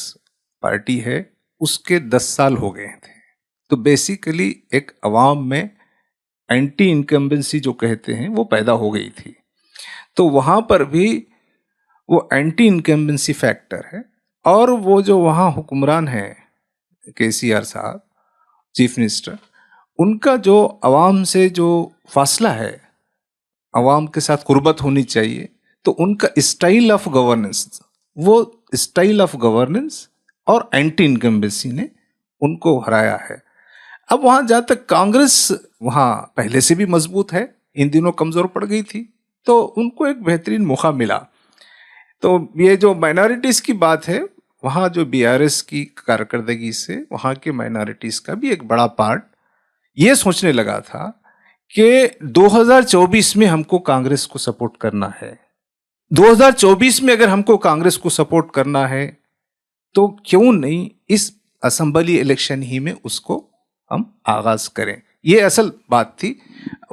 पार्टी है उसके 10 साल हो गए थे। तो बेसिकली एक अवाम में एंटी इनकम्बेंसी जो कहते हैं वो पैदा हो गई थी। तो वहाँ पर भी वो एंटी इनकम्बेंसी फैक्टर है, और वो जो वहाँ हुक्मरान हैं केसीआर साहब चीफ मिनिस्टर, उनका जो अवाम से जो फासला है, अवाम के साथ कुर्बत होनी चाहिए, तो उनका स्टाइल ऑफ गवर्नेंस, वो स्टाइल ऑफ गवर्नेंस और एंटी इनकम्बेंसी ने उनको हराया है। अब वहाँ जहाँ तक कांग्रेस वहाँ पहले से भी मजबूत है, इन दिनों कमज़ोर पड़ गई थी, तो उनको एक बेहतरीन मौका मिला। तो ये जो माइनॉरिटीज़ की बात है, वहाँ जो बीआरएस की कारकर्दगी से वहाँ के माइनॉरिटीज़ का भी एक बड़ा पार्ट ये सोचने लगा था कि 2024 में हमको कांग्रेस को सपोर्ट करना है। 2024 में अगर हमको कांग्रेस को सपोर्ट करना है तो क्यों नहीं इस असेंबली इलेक्शन ही में उसको हम आगाज करें, ये असल बात थी।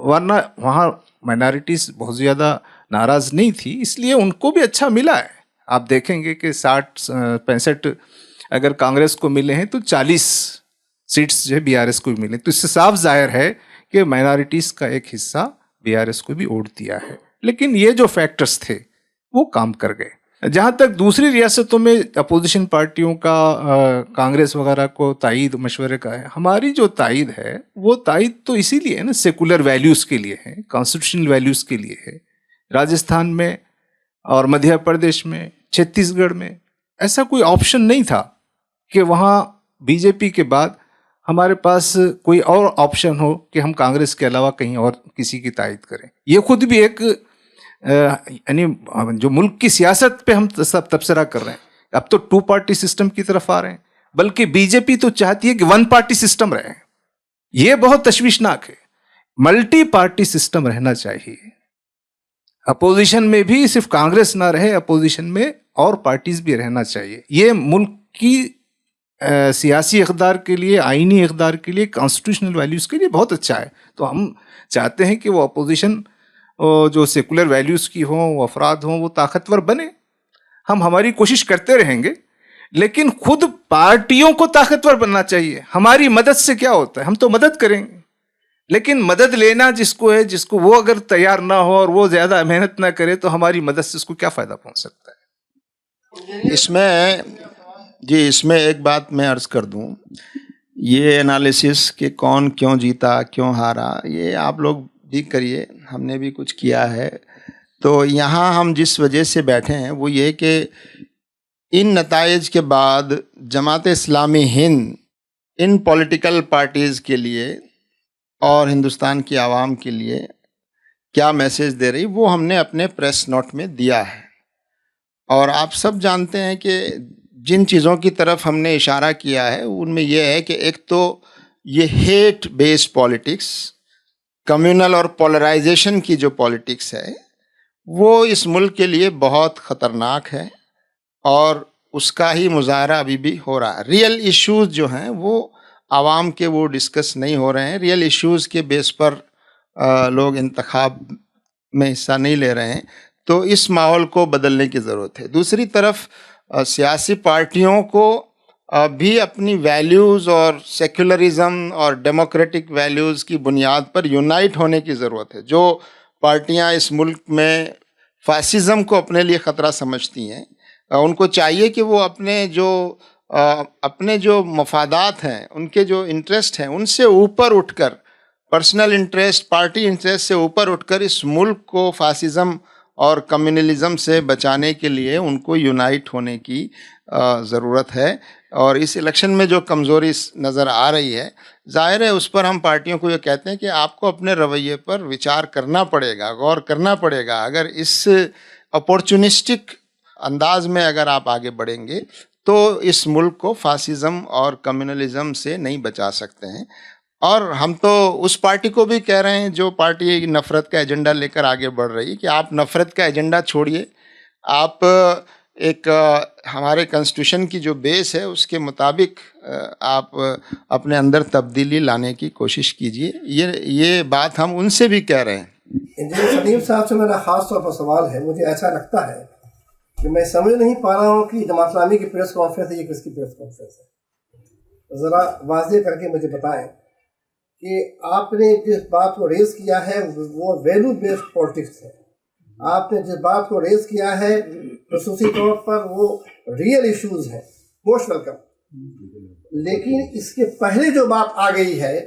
वरना वहाँ माइनॉरिटीज़ बहुत ज़्यादा नाराज़ नहीं थी, इसलिए उनको भी अच्छा मिला है। आप देखेंगे कि 60-65 अगर कांग्रेस को मिले हैं तो 40 सीट्स जो है बीआरएस को भी मिले, तो इससे साफ जाहिर है कि माइनॉरिटीज़ का एक हिस्सा बीआरएस को भी वोट दिया है। लेकिन ये जो फैक्टर्स थे वो काम कर गए। जहाँ तक दूसरी रियासतों में अपोजिशन पार्टियों का कांग्रेस वगैरह को तायद मशवरे का है, हमारी जो तायद है वो तायद तो इसीलिए है ना, सेकुलर वैल्यूज़ के लिए है, कॉन्स्टिट्यूशनल वैल्यूज़ के लिए है। राजस्थान में और मध्य प्रदेश में, छत्तीसगढ़ में ऐसा कोई ऑप्शन नहीं था कि वहाँ बीजेपी के बाद हमारे पास कोई और ऑप्शन हो कि हम कांग्रेस के अलावा कहीं और किसी की तायद करें। ये खुद भी एक यानी जो मुल्क की सियासत पे हम सब तबसरा कर रहे हैं, अब तो 2 पार्टी सिस्टम की तरफ आ रहे हैं, बल्कि बीजेपी तो चाहती है कि 1 पार्टी सिस्टम रहे। ये बहुत तशवीशनाक है। मल्टी पार्टी सिस्टम रहना चाहिए। अपोजिशन में भी सिर्फ कांग्रेस ना रहे, अपोजिशन में और पार्टीज भी रहना चाहिए। ये मुल्क की सियासी इक़्तिदार के लिए, आइनी इक़्तिदार के लिए, कॉन्स्टिट्यूशनल वैल्यूज़ के लिए बहुत अच्छा है। तो हम चाहते हैं कि वो अपोजिशन जो सेकुलर वैल्यूज़ की हों, वो अफराद हों, वो ताकतवर बने। हम हमारी कोशिश करते रहेंगे, लेकिन खुद पार्टियों को ताकतवर बनना चाहिए। हमारी मदद से क्या होता है, हम तो मदद करेंगे, लेकिन मदद लेना जिसको है, जिसको वो अगर तैयार ना हो और वो ज़्यादा मेहनत ना करे, तो हमारी मदद से उसको क्या फ़ायदा पहुंच सकता है। इसमें एक बात मैं अर्ज़ कर दूं, ये एनालिसिस कि कौन क्यों जीता, क्यों हारा, ये आप लोग भी करिए, हमने भी कुछ किया है। तो यहाँ हम जिस वजह से बैठे हैं वो ये कि इन नताइज के बाद जमात इस्लामी हिंद इन पॉलिटिकल पार्टीज़ के लिए और हिंदुस्तान की आवाम के लिए क्या मैसेज दे रही, वो हमने अपने प्रेस नोट में दिया है। और आप सब जानते हैं कि जिन चीज़ों की तरफ हमने इशारा किया है उनमें यह है कि एक तो ये हेट बेस्ड पॉलिटिक्स, कम्युनल और पोलराइजेशन की जो पॉलिटिक्स है वो इस मुल्क के लिए बहुत ख़तरनाक है और उसका ही मुजाहरा अभी भी हो रहा है। रियल इश्यूज़ जो हैं वो आवाम के वो डिस्कस नहीं हो रहे हैं। रियल इश्यूज़ के बेस पर लोग इंतखाब में हिस्सा नहीं ले रहे हैं। तो इस माहौल को बदलने की ज़रूरत है। दूसरी तरफ सियासी पार्टियों को भी अपनी वैल्यूज़ और सेक्युलरिज़म और डेमोक्रेटिक वैल्यूज़ की बुनियाद पर यूनाइट होने की ज़रूरत है। जो पार्टियां इस मुल्क में फासिज़म को अपने लिए ख़तरा समझती हैं, उनको चाहिए कि वो अपने जो मफादात हैं, उनके जो इंटरेस्ट हैं, उनसे ऊपर उठकर, पर्सनल इंटरेस्ट, पार्टी इंटरेस्ट से ऊपर उठकर इस मुल्क को फासिज़म और कम्युनलिज़म से बचाने के लिए उनको यूनाइट होने की ज़रूरत है। और इस इलेक्शन में जो कमज़ोरी नज़र आ रही है, ज़ाहिर है उस पर हम पार्टियों को ये कहते हैं कि आपको अपने रवैये पर विचार करना पड़ेगा, गौर करना पड़ेगा। अगर इस अपॉर्चुनिस्टिक अंदाज में अगर आप आगे बढ़ेंगे तो इस मुल्क को फासिज़म और कम्युनलिज़म से नहीं बचा सकते हैं। और हम तो उस पार्टी को भी कह रहे हैं जो पार्टी नफ़रत का एजेंडा लेकर आगे बढ़ रही है कि आप नफ़रत का एजेंडा छोड़िए, आप एक हमारे कॉन्स्टिट्यूशन की जो बेस है उसके मुताबिक आप अपने अंदर तब्दीली लाने की कोशिश कीजिए। ये बात हम उनसे भी कह रहे हैं। इंजीनियर सलीम साहब से मेरा ख़ास तौर पर सवाल है। मुझे ऐसा लगता है कि मैं समझ नहीं पा रहा हूँ कि जमात इस्लामी की प्रेस कॉन्फ्रेंस है, ये किसकी प्रेस कॉन्फ्रेंस है। ज़रा वाज़ेह करके मुझे बताएं कि आपने जिस बात को रेज़ किया है वो वैल्यू बेस्ड पॉलिटिक्स है। आपने जिस बात को रेज़ किया है खसूसी तौर पर वो रियल इश्यूज़ हैं, मोस्ट वेलकम। लेकिन इसके पहले जो बात आ गई है,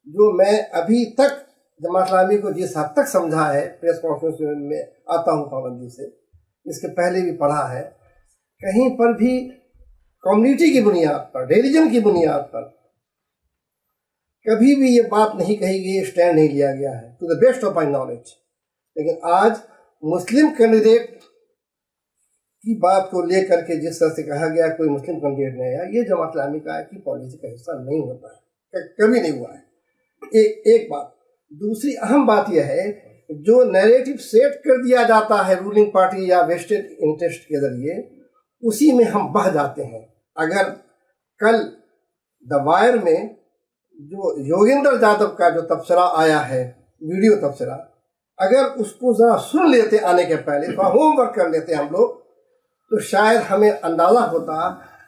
जो मैं अभी तक जमात इस्लामी को जिस हद तक समझा है, प्रेस कॉन्फ्रेंस में आता हूँ पाबंदी से, इसके पहले भी पढ़ा है, कहीं पर भी कम्युनिटी की बुनियाद पर, रिलीजन की बुनियाद पर कभी भी ये बात नहीं कही गई, स्टैंड नहीं लिया गया है, to the best of my knowledge. लेकिन आज मुस्लिम कैंडिडेट की बात को लेकर के जिस तरह से कहा गया कोई मुस्लिम कैंडिडेट नहीं आया, ये जमात इस्लामी का की पॉलिसी का हिस्सा नहीं होता है, कभी नहीं हुआ है। एक बात। दूसरी अहम बात यह है, जो नैरेटिव सेट कर दिया जाता है रूलिंग पार्टी या वेस्टेड इंटरेस्ट के जरिए, उसी में हम बह जाते हैं। अगर कल द वायर में जो योगेंद्र यादव का जो तबसरा आया है, वीडियो तबसरा, अगर उसको ज़रा सुन लेते आने के पहले, तो होमवर्क कर लेते हम लोग, तो शायद हमें अंदाज़ा होता।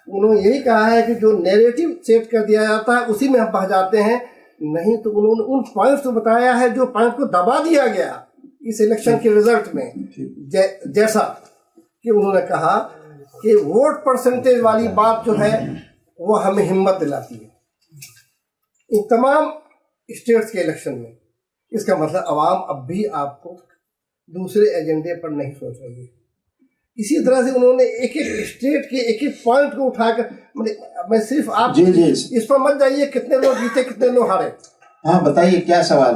उन्होंने यही कहा है कि जो नैरेटिव सेट कर दिया जाता है उसी में हम बह जाते हैं। नहीं तो उन्होंने उन पॉइंट्स को बताया है जो पॉइंट को दबा दिया गया इस इलेक्शन के रिजल्ट में। जैसा कि उन्होंने कहा कि वोट परसेंटेज वाली बात जो है वो हमें हिम्मत दिलाती है इन तमाम स्टेट्स के इलेक्शन में। इसका मतलब अवाम अब भी आपको दूसरे एजेंडे पर नहीं सोच रही है। इसी तरह से उन्होंने एक एक स्टेट के एक एक पॉइंट को उठाकर, मैं सिर्फ आप जी जी इस पर मत जाइए कितने लोग जीते कितने लोग हारे। हाँ बताइए क्या सवाल,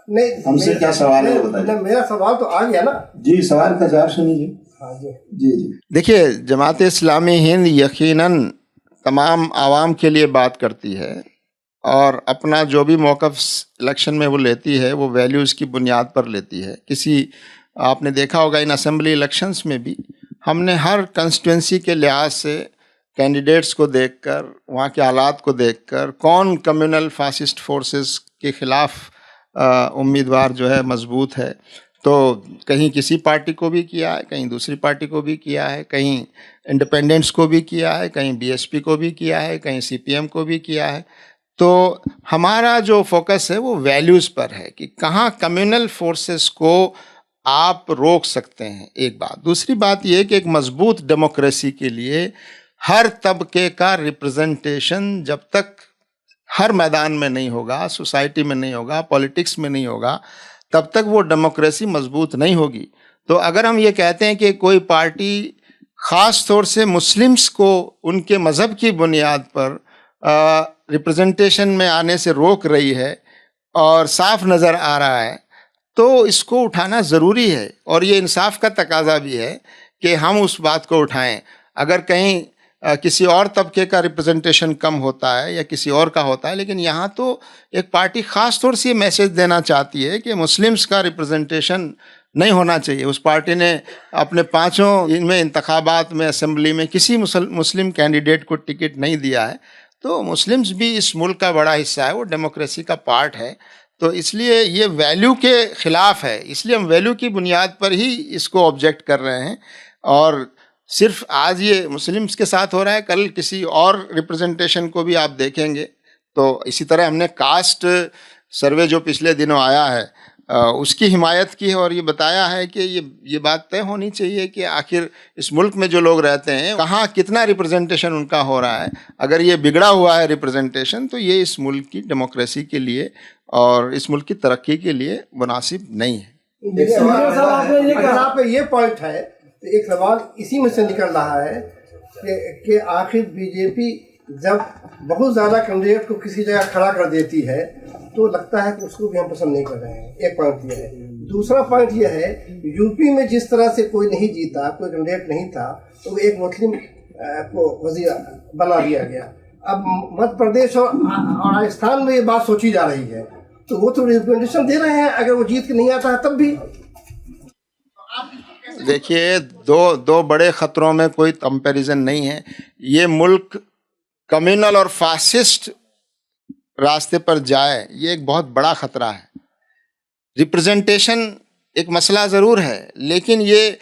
नहीं हमसे क्या सवाल है वो बताइए। मेरा सवाल तो आ गया ना जी, सवाल का जवाब सुनिए। हाँ जी जी जी देखिए, जमात इस्लामी हिंद यकीनन तमाम आवाम के लिए बात करती है और अपना जो भी मौक़िफ़ इलेक्शन में वो लेती है वो वैल्यूज़ की बुनियाद पर लेती है। आपने देखा होगा इन असेंबली इलेक्शंस में भी हमने हर कंस्टिट्यूंसी के लिहाज से कैंडिडेट्स को देखकर, वहाँ के हालात को देखकर, कौन कम्युनल फासिस्ट फोर्सेस के ख़िलाफ़ उम्मीदवार जो है मजबूत है, तो कहीं किसी पार्टी को भी किया है, कहीं दूसरी पार्टी को भी किया है, कहीं इंडिपेंडेंट्स को भी किया है, कहीं बीएसपी को भी किया है, कहीं सीपीएम को भी किया है। तो हमारा जो फोकस है वो वैल्यूज़ पर है कि कहाँ कम्युनल फोर्सेस को आप रोक सकते हैं, एक बात। दूसरी बात ये कि एक मजबूत डेमोक्रेसी के लिए हर तबके का रिप्रेजेंटेशन जब तक हर मैदान में नहीं होगा, सोसाइटी में नहीं होगा, पॉलिटिक्स में नहीं होगा, तब तक वो डेमोक्रेसी मजबूत नहीं होगी। तो अगर हम ये कहते हैं कि कोई पार्टी ख़ास तौर से मुस्लिम्स को उनके मज़हब की बुनियाद पर रिप्रेजेंटेशन में आने से रोक रही है और साफ नज़र आ रहा है, तो इसको उठाना ज़रूरी है और ये इंसाफ का तकाजा भी है कि हम उस बात को उठाएं। अगर कहीं किसी और तबके का रिप्रेजेंटेशन कम होता है या किसी और का होता है, लेकिन यहाँ तो एक पार्टी ख़ास तौर से मैसेज देना चाहती है कि मुस्लिम्स का रिप्रेजेंटेशन नहीं होना चाहिए। उस पार्टी ने अपने 5 इनमें इंतखाबात में असेंबली में किसी मुस्लिम कैंडिडेट को टिकट नहीं दिया है। तो मुस्लिम्स भी इस मुल्क का बड़ा हिस्सा है, वो डेमोक्रेसी का पार्ट है। तो इसलिए ये वैल्यू के ख़िलाफ़ है, इसलिए हम वैल्यू की बुनियाद पर ही इसको ऑब्जेक्ट कर रहे हैं। और सिर्फ आज ये मुस्लिम्स के साथ हो रहा है, कल किसी और रिप्रेजेंटेशन को भी आप देखेंगे। तो इसी तरह हमने कास्ट सर्वे जो पिछले दिनों आया है उसकी हिमायत की है और ये बताया है कि ये बात तय होनी चाहिए कि आखिर इस मुल्क में जो लोग रहते हैं कहाँ कितना रिप्रेजेंटेशन उनका हो रहा है। अगर ये बिगड़ा हुआ है रिप्रेजेंटेशन, तो ये इस मुल्क की डेमोक्रेसी के लिए और इस मुल्क की तरक्की के लिए मुनासिब नहीं है। यहाँ पे ये पॉइंट है, तो एक सवाल इसी में से निकल रहा है कि आखिर बीजेपी जब बहुत ज़्यादा कैंडिडेट को किसी जगह खड़ा कर देती है तो लगता है कि उसको भी हम पसंद नहीं कर रहे हैं। एक पॉइंट ये है। दूसरा पॉइंट ये है, यूपी में जिस तरह से कोई नहीं जीता, कोई कैंडिडेट नहीं था, तो एक मुस्लिम को वजीर बना दिया गया। अब मध्य प्रदेश और राजस्थान में ये बात सोची जा रही है, तो वो तो रिप्रेजेंटेशन दे रहे हैं, अगर वो जीत के नहीं आता है तब भी। देखिए, दो बड़े ख़तरों में कोई कंपैरिजन नहीं है। ये मुल्क कम्युनल और फासिस्ट रास्ते पर जाए, ये एक बहुत बड़ा ख़तरा है। रिप्रेजेंटेशन एक मसला ज़रूर है, लेकिन ये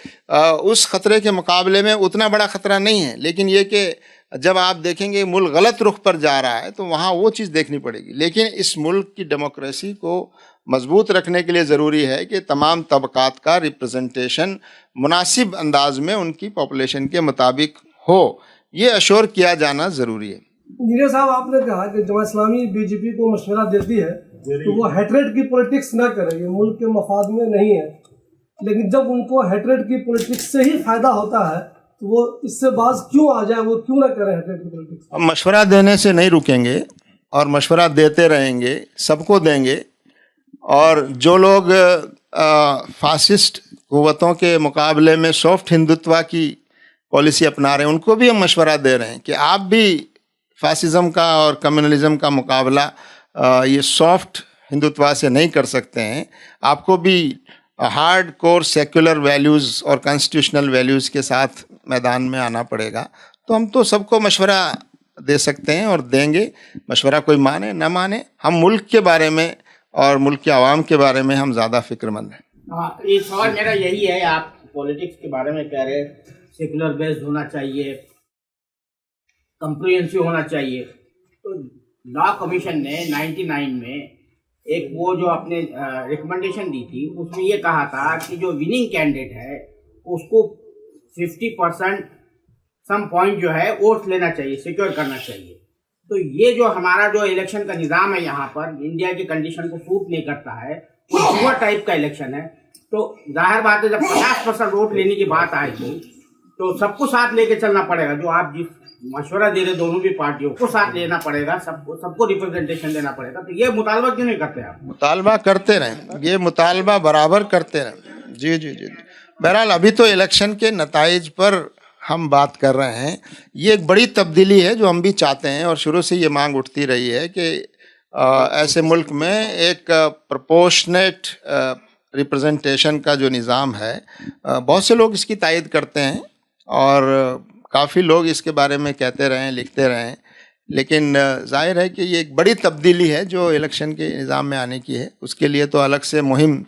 उस ख़तरे के मुकाबले में उतना बड़ा ख़तरा नहीं है। लेकिन ये कि जब आप देखेंगे मुल्क गलत रुख पर जा रहा है, तो वहाँ वो चीज़ देखनी पड़ेगी। लेकिन इस मुल्क की डेमोक्रेसी को मजबूत रखने के लिए ज़रूरी है कि तमाम तबकात का रिप्रेजेंटेशन मुनासिब अंदाज में उनकी पॉपुलेशन के मुताबिक हो, ये अश्योर किया जाना ज़रूरी है। इंजीनियर साहब, आपने कहा कि जमात इस्लामी बीजेपी को मशवरा देती है तो वो हेट्रेड की पॉलिटिक्स ना करे, ये मुल्क के मफाद में नहीं है। लेकिन जब उनको हेट्रेड की पॉलिटिक्स से ही फायदा होता है तो वो इससे बाज क्यों आ जाए, वो क्यों ना करें हेट्रेड की पॉलिटिक्स? हम मशवरा देने से नहीं रुकेंगे और मशवरा देते रहेंगे, सबको देंगे। और जो लोग फासिस्ट कुव्वतों के मुकाबले में सॉफ्ट हिंदुत्व की पॉलिसी अपना रहे हैं, उनको भी हम मशवरा दे रहे हैं कि आप भी फासिज्म का और कम्युनलिज्म का मुकाबला ये सॉफ्ट हिंदुत्व से नहीं कर सकते हैं। आपको भी हार्ड कोर सेक्युलर वैल्यूज़ और कॉन्स्टिट्यूशनल वैल्यूज़ के साथ मैदान में आना पड़ेगा। तो हम तो सबको मशवरा दे सकते हैं और देंगे। मशवरा कोई माने ना माने, हम मुल्क के बारे में और मुल्क के आवाम के बारे में हम ज़्यादा फिक्रमंद हैं। हाँ, एक सवाल मेरा यही है, आप पॉलिटिक्स के बारे में कह रहे, सेकुलर बेस्ड होना चाहिए, कंप्रिहेंसिव होना चाहिए। तो लॉ कमीशन ने 99 में एक वो जो आपने रिकमेंडेशन दी थी, उसमें ये कहा था कि जो विनिंग कैंडिडेट है उसको 50% सम पॉइंट जो है वोट लेना चाहिए, सिक्योर करना चाहिए। तो ये जो हमारा जो इलेक्शन का निज़ाम है यहाँ पर, इंडिया की कंडीशन को सूट नहीं करता है, वो जुआ टाइप का इलेक्शन है। तो जाहिर बात है, जब 50% वोट लेने की बात आएगी तो सबको साथ लेके चलना पड़ेगा। जो आप जिस मशवरा दे रहे दोनों भी पार्टियों को साथ लेना पड़ेगा, सबको रिप्रेजेंटेशन देना पड़ेगा। तो ये मुतालबा क्यों नहीं करते आप? मुतालबा करते रहें, ये मुतालबा बराबर करते रहें। जी जी जी। बहरहाल अभी तो इलेक्शन के नताइज पर हम बात कर रहे हैं। ये एक बड़ी तब्दीली है जो हम भी चाहते हैं और शुरू से ये मांग उठती रही है कि ऐसे मुल्क में एक प्रोपोर्शनेट रिप्रेजेंटेशन का जो निज़ाम है, बहुत से लोग इसकी तायद करते हैं और काफ़ी लोग इसके बारे में कहते रहें, लिखते रहें, लेकिन जाहिर है कि ये एक बड़ी तब्दीली है जो इलेक्शन के निज़ाम में आने की है। उसके लिए तो अलग से मुहिम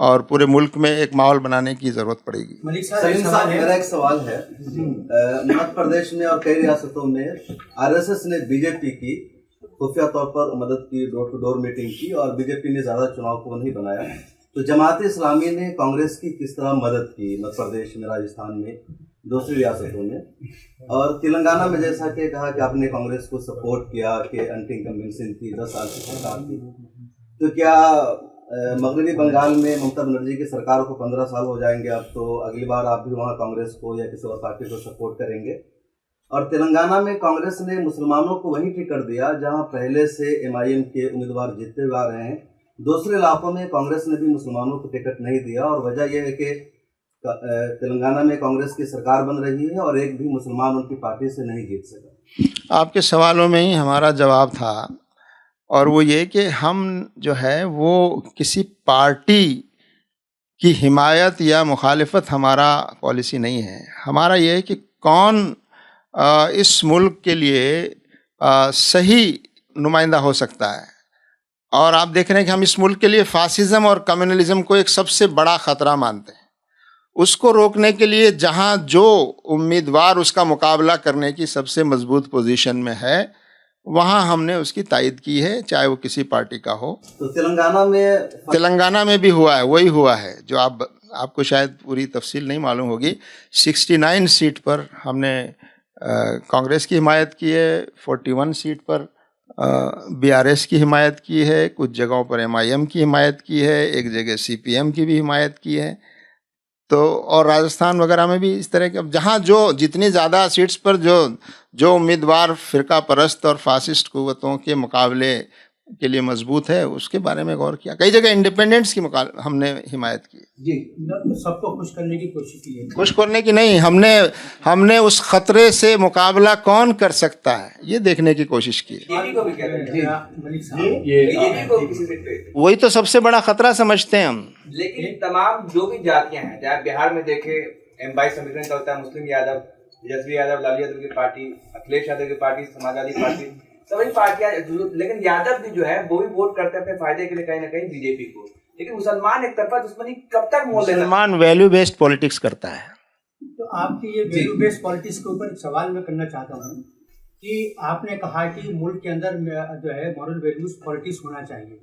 और पूरे मुल्क में एक माहौल बनाने की ज़रूरत पड़ेगी। सलीम साहब, मेरा एक सवाल है। मध्य प्रदेश में और कई रियासतों में आरएसएस ने बीजेपी की खुफिया तौर पर मदद की, डोर टू डोर मीटिंग की और बीजेपी ने ज़्यादा चुनाव को नहीं बनाया। तो जमात इस्लामी ने कांग्रेस की किस तरह मदद की मध्य प्रदेश में, राजस्थान में, दूसरी रियासतों में? और तेलंगाना में जैसा कि कहा कि आपने कांग्रेस को सपोर्ट किया कि एंटी इनकम्बेंसी थी, 10 साल की सरकार थी, तो क्या मगरबी बंगाल में ममता बनर्जी की सरकार को 15 साल हो जाएंगे अब, तो अगली बार आप भी वहाँ कांग्रेस को या किसी और पार्टी को सपोर्ट करेंगे? और तेलंगाना में कांग्रेस ने मुसलमानों को वहीं टिकट दिया जहाँ पहले से एमआईएम के उम्मीदवार जीतते हुए आ रहे हैं। दूसरे इलाकों में कांग्रेस ने भी मुसलमानों को टिकट नहीं दिया और वजह यह है कि तेलंगाना में कांग्रेस की सरकार बन रही है और एक भी मुसलमान उनकी पार्टी से नहीं जीत सका। आपके सवालों में ही हमारा जवाब था और वो ये कि हम जो है वो किसी पार्टी की हिमायत या मुखालिफत हमारा पॉलिसी नहीं है। हमारा ये है कि कौन इस मुल्क के लिए सही नुमाइंदा हो सकता है। और आप देख रहे हैं कि हम इस मुल्क के लिए फासिज्म और कम्युनलिज्म को एक सबसे बड़ा ख़तरा मानते हैं। उसको रोकने के लिए जहाँ जो उम्मीदवार उसका मुकाबला करने की सबसे मजबूत पोजीशन में है, वहाँ हमने उसकी तायद की है, चाहे वो किसी पार्टी का हो। तो तेलंगाना में भी हुआ है, वही हुआ है जो आपको शायद पूरी तफसील नहीं मालूम होगी। 69 सीट पर हमने कांग्रेस की हिमायत की है, 41 सीट पर बीआरएस की हिमायत की है, कुछ जगहों पर एमआईएम की हिमायत की है, एक जगह सीपीएम की भी हिमायत की है। तो और राजस्थान वगैरह में भी इस तरह के, अब जहाँ जो जितनी ज़्यादा सीट्स पर जो उम्मीदवार फ़िरका परस्त और फासिस्ट कुव्वतों के मुकाबले के लिए मजबूत है, उसके बारे में गौर किया। कई जगह इंडिपेंडेंट्स की हमने हिमायत की जी, सबको खुश करने की कोशिश की है। खुश करने की नहीं, हमने उस खतरे से मुकाबला कौन कर सकता है ये देखने की कोशिश की। वही तो सबसे बड़ा खतरा समझते हैं हम। लेकिन तमाम जो भी जातियां हैं, चाहे बिहार में देखे M22 समीकरण का होता है, मुस्लिम यादव, तेजस्वी यादव, लालू यादव की पार्टी, अखिलेश यादव की पार्टी, समाजवादी पार्टी, सभी पार्टियां, लेकिन यादव भी जो है वो भी वोट करते हैं अपने फायदे के लिए कहीं ना कहीं बीजेपी को। लेकिन मुसलमान एक तरफा दुश्मनी कब तक मोल लेगा? मुसलमान वैल्यू बेस्ड पॉलिटिक्स करता है। तो आपकी ये वैल्यू बेस्ड पॉलिटिक्स के ऊपर एक सवाल मैं करना चाहता हूँ कि आपने कहा कि मुल्क के अंदर जो है मॉरल वैल्यूज पॉलिटिक्स होना चाहिए।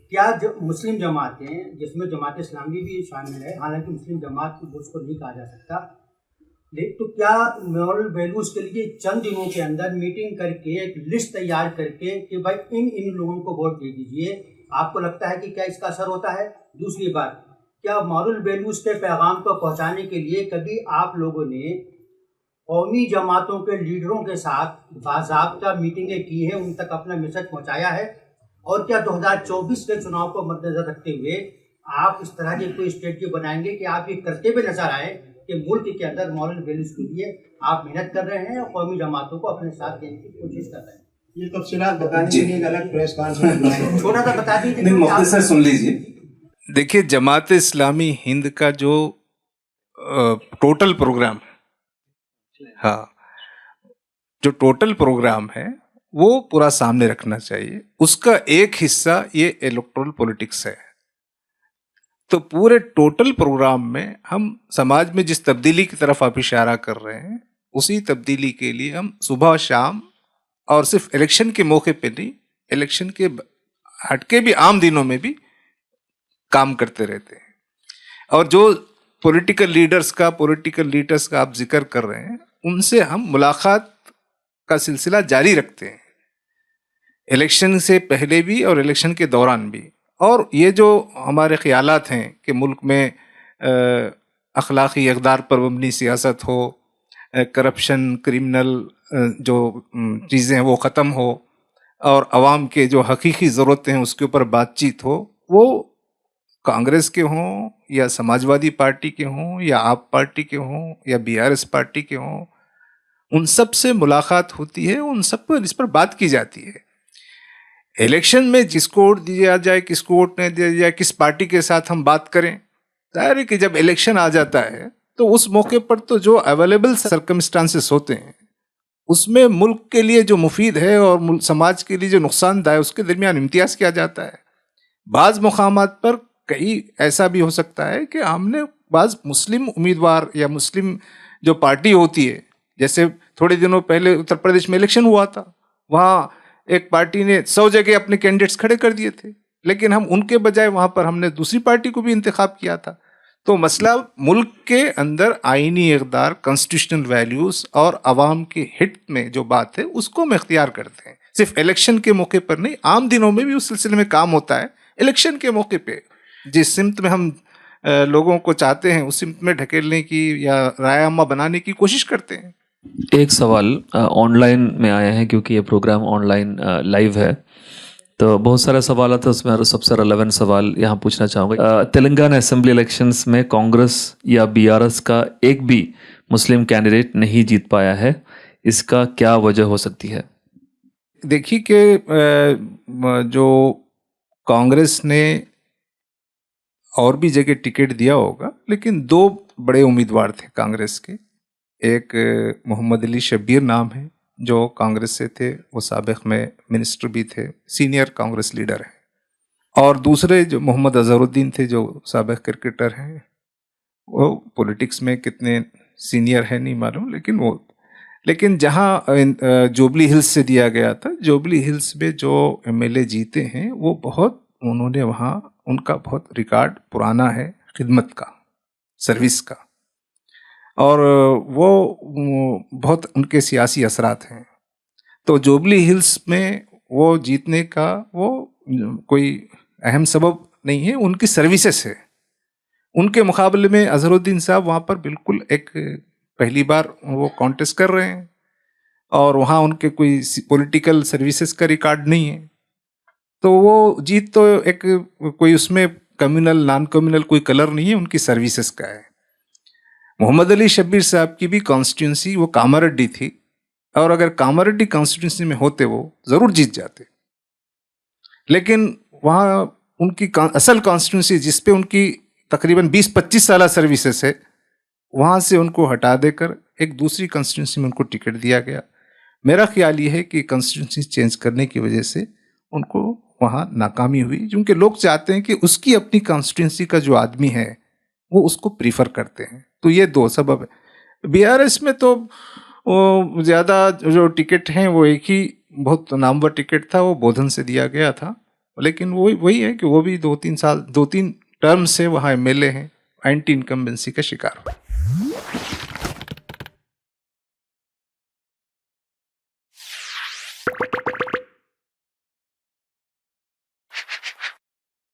क्या मुस्लिम जमातें, जिसमें जमात इस्लामी भी शामिल है, हालांकि मुस्लिम जमात को उसको नहीं कहा जा सकता, तो क्या मॉरल वैल्यूज के लिए चंद दिनों के अंदर मीटिंग करके एक लिस्ट तैयार करके कि भाई इन लोगों को वोट दे दीजिए, आपको लगता है कि क्या इसका असर होता है? दूसरी बात, क्या मॉरल वैल्यूज के पैगाम को पहुंचाने के लिए कभी आप लोगों ने कौमी जमातों के लीडरों के साथ बाज़ाब्ता मीटिंगें की है, उन तक अपना मैसेज पहुंचाया है? और क्या 2024 के चुनाव को मद्देनजर रखते हुए आप इस तरह की कोई स्ट्रेटजी बनाएंगे कि आप ये करते हुए नजर आए कि मुल्क के अंदर मॉरल वैल्यूज के लिए आप मेहनत कर रहे हैं और कौमी जमातों को अपने साथ देने की कोशिश कर रहे हैं? ये तफसीलात बताने के लिए एक अलग प्रेस कॉन्फ्रेंस थोड़ा सा बता दीजिए। मुख्तसर सुन लीजिए। देखिए, जमात इस्लामी हिंद का जो टोटल प्रोग्राम, हाँ, जो टोटल प्रोग्राम है वो पूरा सामने रखना चाहिए। उसका एक हिस्सा ये इलेक्टोरल पॉलिटिक्स है। तो पूरे टोटल प्रोग्राम में हम समाज में जिस तब्दीली की तरफ आप इशारा कर रहे हैं, उसी तब्दीली के लिए हम सुबह शाम और सिर्फ इलेक्शन के मौके पे नहीं, इलेक्शन के हटके भी आम दिनों में भी काम करते रहते हैं। और जो पॉलिटिकल लीडर्स का आप जिक्र कर रहे हैं, उनसे हम मुलाकात का सिलसिला जारी रखते हैं, इलेक्शन से पहले भी और इलेक्शन के दौरान भी। और ये जो हमारे ख्यालात हैं कि मुल्क में अखलाकी इक़दार पर मबनी सियासत हो, करप्शन, क्रिमिनल जो चीज़ें हैं वो ख़त्म हो और आवाम के जो हकीकी ज़रूरतें हैं उसके ऊपर बातचीत हो, वो कांग्रेस के हों या समाजवादी पार्टी के हों या आप पार्टी के हों या बीआरएस पार्टी के हों, उन सब से मुलाकात होती है, उन सब पर इस पर बात की जाती है। इलेक्शन में जिसको वोट दिया जाए, किसको वोट नहीं दिया जाए, किस पार्टी के साथ हम बात करें, जाहिर है कि जब इलेक्शन आ जाता है तो उस मौके पर तो जो अवेलेबल सर्कमस्टांसेस होते हैं उसमें मुल्क के लिए जो मुफीद है और समाज के लिए जो नुकसानदायक है उसके दरमियान इम्तियाज़ किया जाता है। बाज़ मुकामात पर कहीं ऐसा भी हो सकता है कि हमने बाज़ मुस्लिम उम्मीदवार या मुस्लिम जो पार्टी होती है, जैसे थोड़े दिनों पहले उत्तर प्रदेश में इलेक्शन हुआ था, वहाँ एक पार्टी ने 100 जगह अपने कैंडिडेट्स खड़े कर दिए थे, लेकिन हम उनके बजाय वहाँ पर हमने दूसरी पार्टी को भी इंतखाब किया था। तो मसला मुल्क के अंदर आईनी इक़दार, कॉन्स्टिट्यूशनल वैल्यूज़ और आवाम के हित में जो बात है उसको हम इख्तियार करते हैं। सिर्फ इलेक्शन के मौके पर नहीं, आम दिनों में भी उस सिलसिले में काम होता है। इलेक्शन के मौके पे जिस सिमत में हम लोगों को चाहते हैं उस सिमत में ढकेलने की या राय अम्मा बनाने की कोशिश करते हैं। एक सवाल ऑनलाइन में आया है, क्योंकि ये प्रोग्राम ऑनलाइन लाइव है, तो बहुत सारे सवाल आते हैं, उसमें सबसे रेलेवेंट सवाल यहाँ पूछना चाहूँगा। तेलंगाना असेंबली इलेक्शंस में कांग्रेस या बीआरएस का एक भी मुस्लिम कैंडिडेट नहीं जीत पाया है, इसका क्या वजह हो सकती है? देखिए कि जो कांग्रेस ने और भी जगह टिकट दिया होगा, लेकिन 2 बड़े उम्मीदवार थे कांग्रेस के। एक मोहम्मद अली शब्बीर नाम है जो कांग्रेस से थे, वो साबिक में मिनिस्टर भी थे, सीनियर कांग्रेस लीडर हैं। और दूसरे जो मोहम्मद अजहरुद्दीन थे जो साबिक क्रिकेटर हैं, वो पॉलिटिक्स में कितने सीनियर हैं नहीं मालूम, लेकिन जहाँ जुबली हिल्स से दिया गया था, जुबली हिल्स में जो एमएलए जीते हैं वो उन्होंने वहाँ उनका बहुत रिकॉर्ड पुराना है खिदमत का, सर्विस का, और वो बहुत उनके सियासी असरात हैं। तो जुबली हिल्स में वो जीतने का वो कोई अहम सबब नहीं है, उनकी सर्विसेज है। उनके मुकाबले में अजहरुद्दीन साहब वहाँ पर बिल्कुल एक पहली बार वो कॉन्टेस्ट कर रहे हैं और वहाँ उनके कोई पॉलिटिकल सर्विसेज का रिकॉर्ड नहीं है, तो वो जीत तो एक कोई उसमें कम्युनल नॉन कम्युनल कोई कलर नहीं है, उनकी सर्विसेज का है। मोहम्मद अली शब्बीर साहब की भी कॉन्स्टिट्यूंसी वो कामारेड्डी थी, और अगर कामारेड्डी कॉन्स्टिट्यूंसी में होते वो ज़रूर जीत जाते, लेकिन वहाँ उनकी असल कॉन्स्टिट्यूंसी जिस पे उनकी तकरीबन 20-25 साल सर्विसेज है, वहाँ से उनको हटा देकर एक दूसरी कॉन्स्टिट्यूंसी में उनको टिकट दिया गया। मेरा ख्याल ये है कि कॉन्स्टिट्यूंसी चेंज करने की वजह से उनको वहाँ नाकामी हुई, क्योंकि लोग चाहते हैं कि उसकी अपनी कॉन्स्टिट्यूंसी का जो आदमी है वो उसको प्रीफर करते हैं। तो ये 2 सबब है। बीआरएस में तो ज़्यादा जो टिकट हैं वो एक ही बहुत नामवर टिकट था, वो बोधन से दिया गया था, लेकिन वही है कि वो भी 2-3 टर्म से वहाँ एमएलए हैं, एंटी इनकम्बेंसी का शिकार हुए।